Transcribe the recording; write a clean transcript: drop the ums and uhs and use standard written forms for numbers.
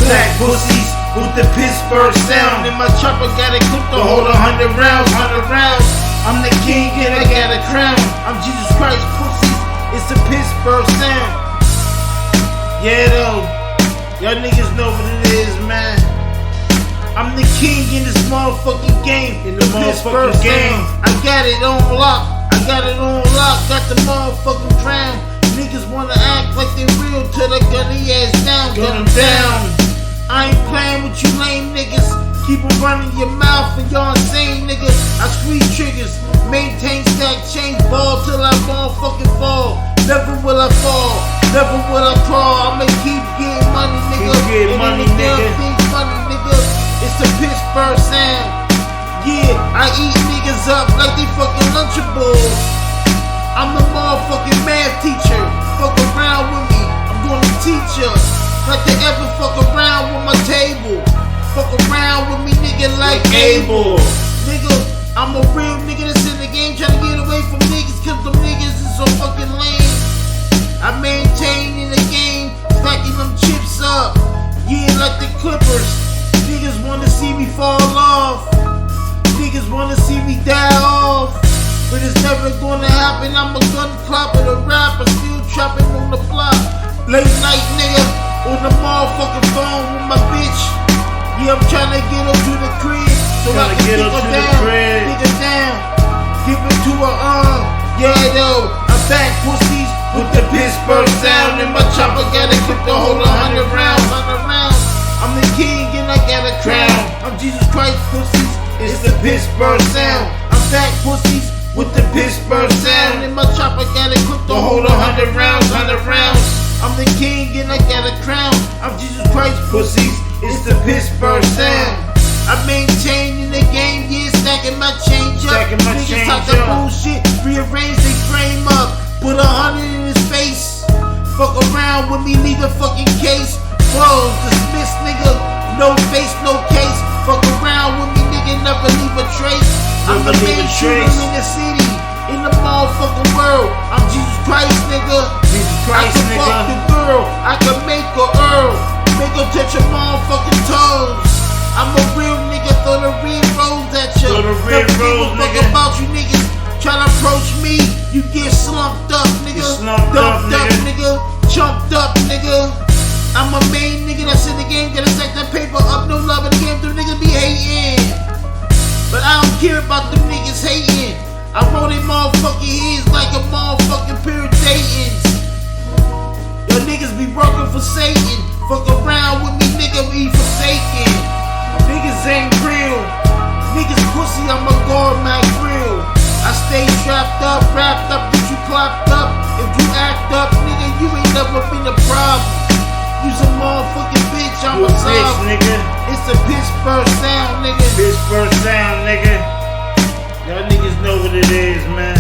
back pussies with the Pittsburgh sound. And my chopper got it cooked to hold 100 rounds, 100 rounds. I'm the king and I got a crown. I'm Jesus Christ pussies, it's the Pittsburgh sound. Yeah though, y'all niggas know what it is, man. I'm the king in this motherfucking game. In the Pittsburgh game, I got it on lock. I got it on lock. Got the motherfucking crown. Niggas wanna act like they real till they gun their ass down. Gun them down. I ain't playing with you lame niggas. Keep on running your mouth and y'all insane niggas. I squeeze triggers, maintain stack, change ball till I motherfucking fall. Never will I fall, never will I crawl. I'ma keep getting money, nigga. Keep getting money, nigga. Money, nigga. It's the Pittsburgh sound. Yeah, I eat niggas up like they fucking Lunchables. I'm the motherfucking math teacher. Fuck around with me, I'm gonna teach ya. Not to ever fuck around with my table. Fuck around with me, nigga, like Abel. Nigga, I'm a real nigga that's in the game trying to get away from niggas, cause them niggas is so fucking lame. I maintain in the game, stacking them chips up. Yeah, like the Clippers. Niggas wanna see me fall off. Niggas wanna see me die off. But it's never gonna happen. I'm a gun clopper, a rapper, still chopping on the block. Late night nigga, on the motherfucking phone with my bitch. Yeah, I'm trying to get up to the crib, so I can get her down, dig her down, give it to her arm. Yeah though, I'm back pussies with the Pittsburgh sound. And my chopper got it cooked to hold 100 rounds, 100 rounds. I'm the king and I got a crown. I'm Jesus Christ pussies, it's the Pittsburgh sound. I'm back pussies with the Pittsburgh sound. And my chopper got it cooked to hold 100 rounds, 100 rounds. I'm the king and I got a crown. I'm Jesus Christ pussies, it's the Pittsburgh sound. I maintain in the game, yeah, stacking my change up. Niggas talk that bullshit, rearrange they frame up. Put 100 in his face. Fuck around with me, leave the fucking case. Close, dismiss, nigga. No face, no case. Fuck around with me, nigga, never leave a trace. I'm the main shooter in the city, in the motherfucking world. I'm Jesus Christ, nigga. I can fuck the girl, I can make her earl. Make her touch her motherfucking toes. I'm a real nigga, throw the red rose at you. Throw the red rose, nigga. Fuck about you niggas, try to approach me, you get slumped up, nigga. Dumped up, nigga. Chumped up, nigga. I'm a main nigga that's in the game, gotta stack that paper up, no love in the game, them niggas be hating. But I don't care about them niggas hating. I roll they motherfucking heads like a motherfucking pair of Dayton's. Yo niggas be working for Satan. Fuck around with me, nigga, be forsaken. Niggas ain't real. Niggas pussy, I'm a guard my grill. I stay strapped up, wrapped up, get you clocked up. If you act up, nigga, you ain't never been a problem. You's a motherfucking bitch, I'm a bitch, nigga. It's the Pittsburgh sound, nigga. Pittsburgh sound, nigga. Y'all niggas know what it is, man.